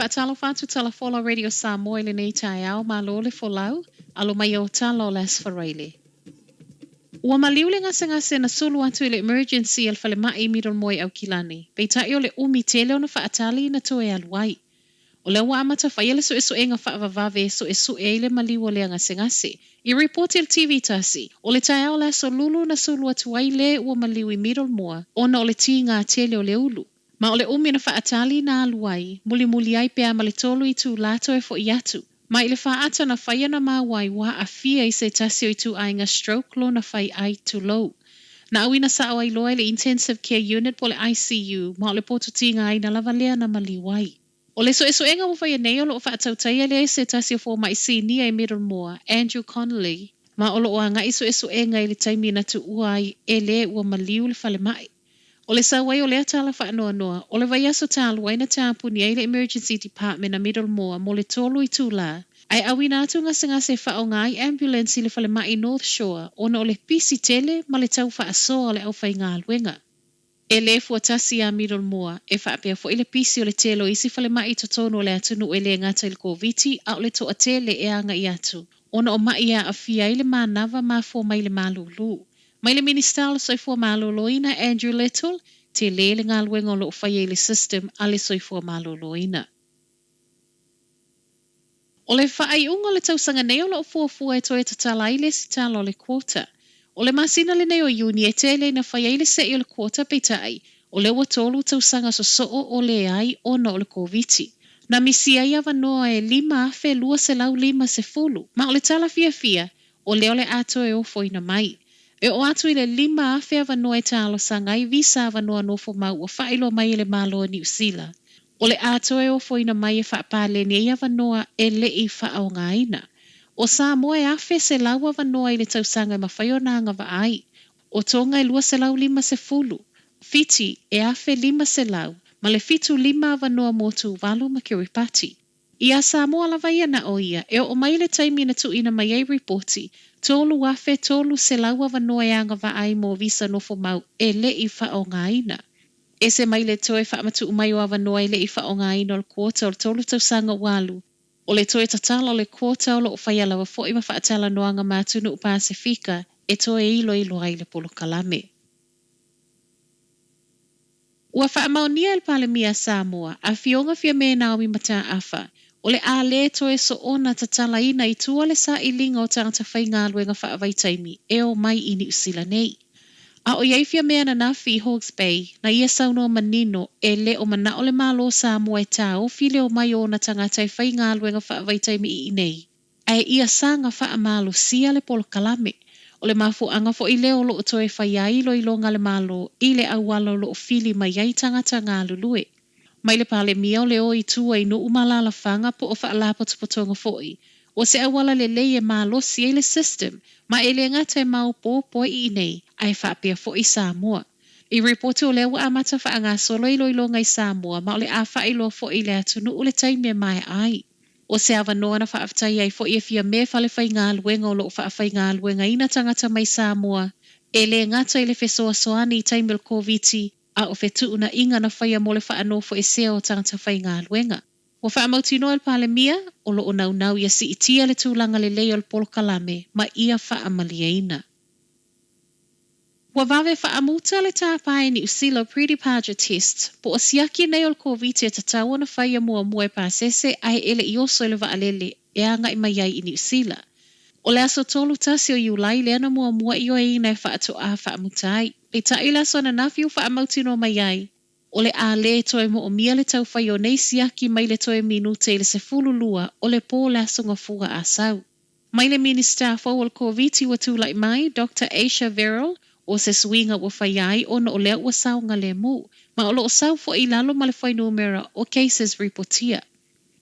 whaatalo whātu Talafola Radio Samoa le nei tai au ma lo le folau, alo mai o talo les whareile. Ua maliule ngase na sulu atu le emergency al fale mai middle moi au kilani. Pei tai o le umi tele ona whaatali na toe aluai. O le ua amata whaiele so esu enga whaavavave so esu eile maliwa le ngase. I report il TV tasi, o le tai au la so lulu na sulu atu ai le ua maliwi middle moa, ona o le ti ngā tele o le ulu. Ma o le umi na whaatali na aluai, muli ai pea ma le tolu i tu lato e fo i atu. Ma i le whaata na whaia na mawai wa a fia i se tasi o i tu ainga stroke lo na whai ai tu low. Na awina sa o ai loa le intensive care unit po le ICU, ma o le poto tinga ai na lavalea na maliwai. O le so enga mo whaia nei o lo o whaatautaia le se tasi o fo mai sini ai middle moa, Andrew Connolly, ma o lo o anga iso enga i le taimi na tu uai e le ua maliu le whale mai. O le sawai o le atala whaanoa noa, o le vai aso talu ai na tāpuni ai le emergency department na middle moa mo le tolu i tūla. Ai awina atu ngase whao ngai ambulance i le whale mai North Shore, ona o le pisi tele ma le tau whaasoa le au whai ngā luenga. E le fuatasi a middle moa, e whaapea fo i le pisi o le telo isi whale mai totono o le atunu e le ngata il koviti, au le toa tele e anga i atu. Ona o mai a fia i le manava ma fo mai le malulu. Mai le minister soi fua maloloina Andrew Little, te lele ngā luenga o lo whai le system a le soi fua maloloina. O le whaai unga le tausanga neo lo fua e toe tatala i le sitala o le quota. O le masina le neo uni e te le na whai le se i o le quota peitai, o le watolu tausanga so o le ai ona o le koviti. Na misi ai avanoa e 5 lua se lau 5 se fulu, ma o le tala fia, o le ato e ofo ina mai. E o atu i le 5 avanoa e talo sangai visa avanoa nofo mau o whailo mai le malo ni usila. O le ato e ofo ina mai e whaapale ni e avanoa e le i whaao ngaina. O Samoa e afe se lau avanoa i le tausanga ma whaiona anga wa ai. O tonga e lua se lau 5 se fulu. Fiti e afe 5 se lau, ma le fitu 5 avanoa motu walu ma kiripati. Ia Samoa lava ia na o ia, e o mai le taimi na tu ina mai ei reporti, tolu afe tolu se lau avanoa e anga wa ai mo visa nofo mau e le i whao ngaina. E se mai le toe whaamatu umai o avanoa e le i whao ngaina o le kuota o le tolu tausanga walu. O le toe tatala o le kuota o lo whaialawa fo ima whaatala noanga mātunu u Pasifika e toe ilo ai le polo kalame. Ua whaamaunia el palemia Samoa a fionga fia me Naomi mata afa. O le a le toe so ona tatala ina i tua le sa ilinga o tangata whai ngā luenga whaavaitaimi e o mai ini usila nei. A o iei fia mea na nafi i Hawke's Bay na ia sauno manino e le o mana o le malo Samoa e tau file o mai o na tangata whai ngā luenga whaavaitaimi i nei. Ai ia sanga wha malo sia le polo kalame. O le mafu anga fo i leo lo o toe whai ailo i longa le malo i le awalo lo o fili mai ai tangata ngā lulue. Mai le pale mia o le o i tua i no umalala whanga po o whaalapo tupotonga foi. O se awala le lei e malo si e le system, ma e le ngata e mau po i nei, ai whaapea fo i Samoa. I reporti o leo amata whaanga solo i loilonga i Samoa, ma o le a whailo fo i le atunu o le taimia mai ai. O se avanoa na whaaftai ai fo i e fia me whale whai ngā luenga o lo whaafai ngā luenga ina tangata mai Samoa, e le ngata i le fesoa soani i taimil koviti, a o fetu una inga na whaia mo le whaanofo e seo o tangata whai ngā luenga. Wa whaamautino el palemia, o lo o nau ia si itia le tūlanga le leo le polo kalame, ma ia whaamaliaina. Wa vave whaamuta le tāpai ni usilo pre-departure test, po o siaki nei o le koviti e tatau na whaia mua e pasese ai ele i oso le vaalele e anga i mai ai i ni usila. O le aso tolu tasi o iulai le ana mua i o e ina e whaato a whaamutai. E ta ila so na nafi u whaamautino mai ai. O le a le toe mo o mia le tau whai o nei siaki mai le toe minute le se fululua o le pō le asonga fuga a sau. Mai le minister fo o le koviti wa tūlai mai, Dr. Aisha Verrill, o se suinga wa whai ai o na o lea ua saunga le mu, ma o lo o sau fo i lalo ma le whai numera o cases reportia.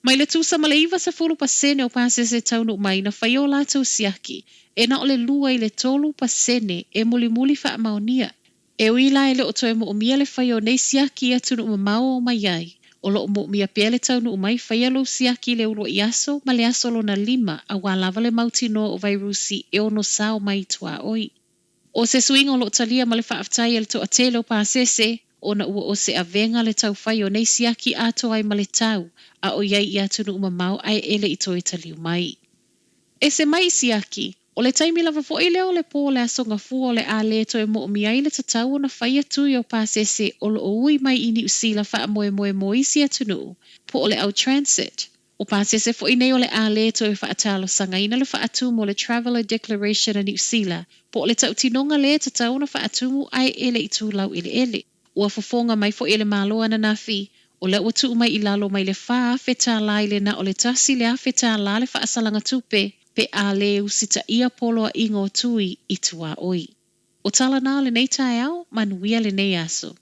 Mai le tūsa ma le iwa se fulu pasene o pasese taunu mai na whai o la tau siaki, e na o le lua i le tolu pasene e muli wha maonia. E uila e le o toe mo o mia le whai o nei siaki atu no umau o mai ai. O lo mo mia pia le tau no umai whai alo siaki le ulo i aso, ma le aso lo na 5 a walawa le mauti no o vairusi e ono sao mai tua oi. O se swinga o lo talia ma le whaaftai le to atelo pa sese, o na ua o se avenga le tau whai o nei siaki ato ai ma le tau, a o iai i atu nu mau ai ele i toi taliu mai. E se mai siaki, o le taimi lava fo i leo le po le asonga fu o le a le to e mo mi ai le tatau o na whai atu i o pa sese o lo ui mai i ni usila wha moe moe mo isi atu nu, po o le au transit. O pa sese fo i nei o le a le to e wha atalo sanga ina le wha atu mo le Traveller Declaration a ni usila, po o le tau tinonga le tatau na wha atu mu ai ele i tu lau ele ele. Ua fofonga mai fo ele malo ana na fi, o le watu mai i lalo mai le wha feta la ile na o le tasi le a feta la le wha asalanga tupe, pe a le usita ia polo a ingo tui i tua oi. O tala nā le nei tae au, manuia le nei aso.